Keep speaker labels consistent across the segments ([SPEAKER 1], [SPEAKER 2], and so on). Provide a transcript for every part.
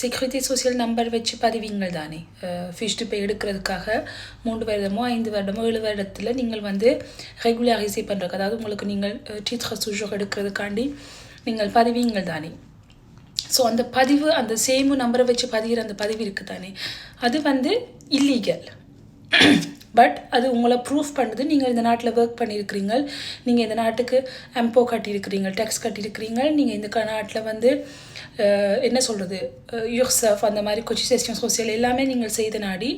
[SPEAKER 1] Security social number வச்சு பதிவீங்கள் தானே ஃபிஷ்டு பே எடுக்கிறதுக்காக 3 வருடமோ 5 வருடமோ 7 வருடத்தில் நீங்கள் வந்து ரெகுலரைஸே பண்ணுறது, அதாவது உங்களுக்கு நீங்கள் டீத்ர சுஜோக் எடுக்கிறதுக்காண்டி நீங்கள் பதிவீங்கள் தானே. ஸோ அந்த பதிவு, அந்த சேமு நம்பரை வச்சு பதிகிற அந்த பதிவு இருக்குது தானே, அது வந்து இல்லீகல். பட் அது உங்களை ப்ரூஃப் பண்ணுது நீங்கள் இந்த நாட்டில் ஒர்க் பண்ணியிருக்கிறீங்க, நீங்கள் இந்த நாட்டுக்கு எம்போ கட்டியிருக்கிறீங்க, டேக்ஸ் கட்டியிருக்கிறீங்க, நீங்கள் இந்த நாட்டில் வந்து என்ன சொல்கிறது யுர்சஃப் அந்த மாதிரி கொச்சிசேஷன் சோசியல் எல்லாமே நீங்கள் செய்த நாடி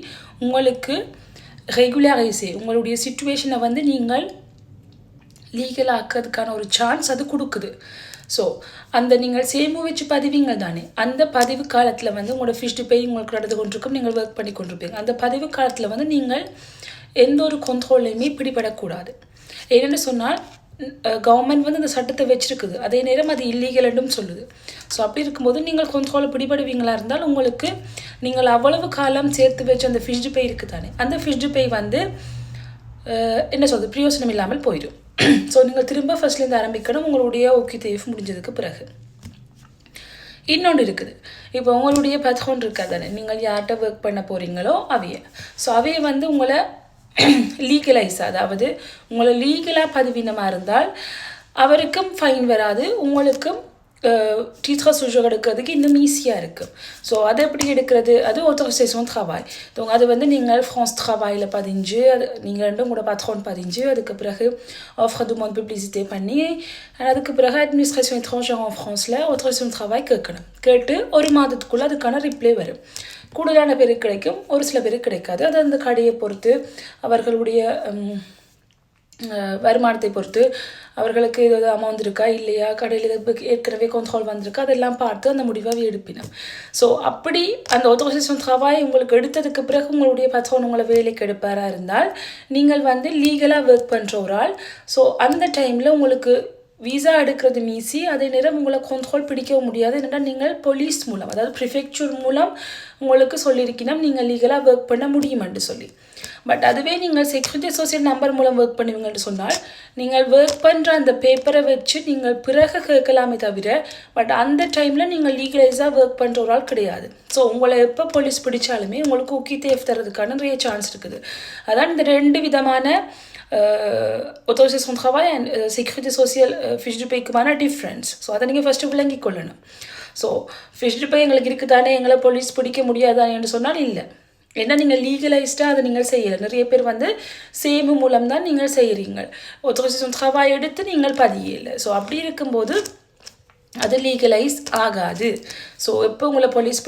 [SPEAKER 1] உங்களுக்கு ரெகுலரைஸே உங்களுடைய சிச்சுவேஷனை வந்து நீங்கள் லீகல் ஆக்கிறதுக்கான ஒரு சான்ஸ் அது கொடுக்குது. ஸோ அந்த நீங்கள் சேமு வச்சு பதிவீங்க தானே, அந்த பதிவு காலத்தில் வந்து உங்களோட ஃபிஷ்டு பே உங்களுக்கு நடந்து கொண்டிருக்கும், நீங்கள் ஒர்க் பண்ணி கொண்டிருப்பீங்க. அந்த பதிவு காலத்தில் வந்து நீங்கள் எந்த ஒரு கண்ட்ரோல்லையுமே பிடிபடக்கூடாது. என்னென்னு சொன்னால் கவர்மெண்ட் வந்து அந்த சட்டத்தை வச்சுருக்குது, அதே நேரம் அது இல்லீகல்னு சொல்லுது. ஸோ அப்படி இருக்கும்போது நீங்கள் கண்ட்ரோலில் பிடிபடுவீங்களா இருந்தால் உங்களுக்கு நீங்கள் அவ்வளவு காலம் சேர்த்து வச்சு அந்த ஃபிஷ்டு பே இருக்குது தானே, அந்த ஃபிஷ்டு பே வந்து என்ன சொல்கிறது பிரயோசனம் இல்லாமல் போயிடும். ஸோ நீங்கள் திரும்ப ஃபர்ஸ்ட்லேருந்து ஆரம்பிக்கணும் உங்களுடைய ஓகே தேஃப் முடிஞ்சதுக்கு பிறகு. இன்னொன்று இருக்குது, இப்போ உங்களுடைய பத்ஹோன் இருக்கா தானே, நீங்கள் யார்கிட்ட ஒர்க் பண்ண போகிறீங்களோ அவைய. ஸோ அவைய வந்து உங்களை லீகலைஸ், அதாவது உங்களை லீகலாக பதிவினமாக இருந்தால் அவருக்கும் ஃபைன் வராது, உங்களுக்கும் டீத்ர சுஜோக் எடுக்கிறதுக்கு இன்னும் ஈஸியாக இருக்குது. ஸோ அதை எப்படி எடுக்கிறது, அது ஆத்தரைசேஷன் ட்ராவாய். அது வந்து நீங்கள் ஃப்ரான்ஸ் ட்ராவாயில் பதிஞ்சு, அது நீங்கள் ரெண்டும் கூட பத்ரோன் பதிஞ்சு, அதுக்கு பிறகு ஆஃபர் டு மோட் பப்ளிசிட்டி பண்ணி, அதுக்கு பிறகு அட்மினிஸ்ட்ரேஷன் எட்ராஞ்சர் ஆன் ஃப்ரான்ஸில் ஆத்தரைசேஷன் ட்ராவாய் கேட்கணும். கேட்டு ஒரு மாதத்துக்குள்ளே அதுக்கான ரிப்ளை வரும். கூடுதலான பேருக்கு கிடைக்கும், ஒரு சில பேருக்கு கிடைக்காது. அது அந்த கடையை பொறுத்து, அவர்களுடைய வருமானத்தை பொறுத்து, அவர்களுக்கு ஏதாவது அமௌண்ட் இருக்கா இல்லையா, கடையில் ஏற்கனவே கண்ட்ரோல் வந்திருக்கா, அதெல்லாம் பார்த்து அந்த முடிவை எடுப்பினோம். ஸோ அப்படி அந்த ஆத்தரைசேஷன் ட்ராவாய் உங்களுக்கு எடுத்ததுக்கு பிறகு உங்களுடைய பத்ரோன் உங்களை வேலைக்கு எடுப்பாராக இருந்தால் நீங்கள் வந்து லீகலாக ஒர்க் பண்ணுற ஒரு ஆள். ஸோ அந்த டைமில் உங்களுக்கு விசா எடுக்கிறது மீசி, அதே நேரம் உங்களை கண்ட்ரோல் பிடிக்கவும் முடியாது. என்னென்னா நீங்கள் போலீஸ் மூலம், அதாவது ப்ரிஃபெக்சர் மூலம் உங்களுக்கு சொல்லியிருக்கணும் நீங்கள் லீகலாக ஒர்க் பண்ண முடியுமென்று சொல்லி. பட் அதுவே நீங்கள் செக்யூரிட்டி சோசியல் நம்பர் மூலம் ஒர்க் பண்ணுவீங்கன்னு சொன்னால் நீங்கள் ஒர்க் பண்ணுற அந்த பேப்பரை வச்சு நீங்கள் பிறகு கேட்கலாமே தவிர, பட் அந்த டைமில் நீங்கள் லீகலைஸாக ஒர்க் பண்ணுற ஒரு ஆள் கிடையாது. ஸோ உங்களை எப்போ போலீஸ் பிடிச்சாலுமே உங்களுக்கு ஊக்கி தேஃப் தரதுக்கான நிறைய சான்ஸ் இருக்குது. அதான் இந்த 2 விதமான autorisation de travail and sécurité sociale fiche de paye-க்குமான டிஃப்ரென்ஸ். ஸோ அதை நீங்கள் ஃபஸ்ட்டு விளங்கி கொள்ளணும். ஸோ ஃபிஷ் பே எங்களுக்கு இருக்குதானே, எங்களை போலீஸ் பிடிக்க முடியாதான்னு சொன்னால் இல்லை. ஏன்னா நீங்கள் லீகலைஸ்டாக அதை நீங்கள் செய்யலை. நிறைய பேர் வந்து சேமு மூலம் தான் நீங்கள் செய்கிறீங்க, autorisation de travail எடுத்து நீங்கள் பதியலை. ஸோ அப்படி இருக்கும்போது அது லீகலைஸ் ஆகாது. ஸோ எப்போ உங்களை போலீஸ்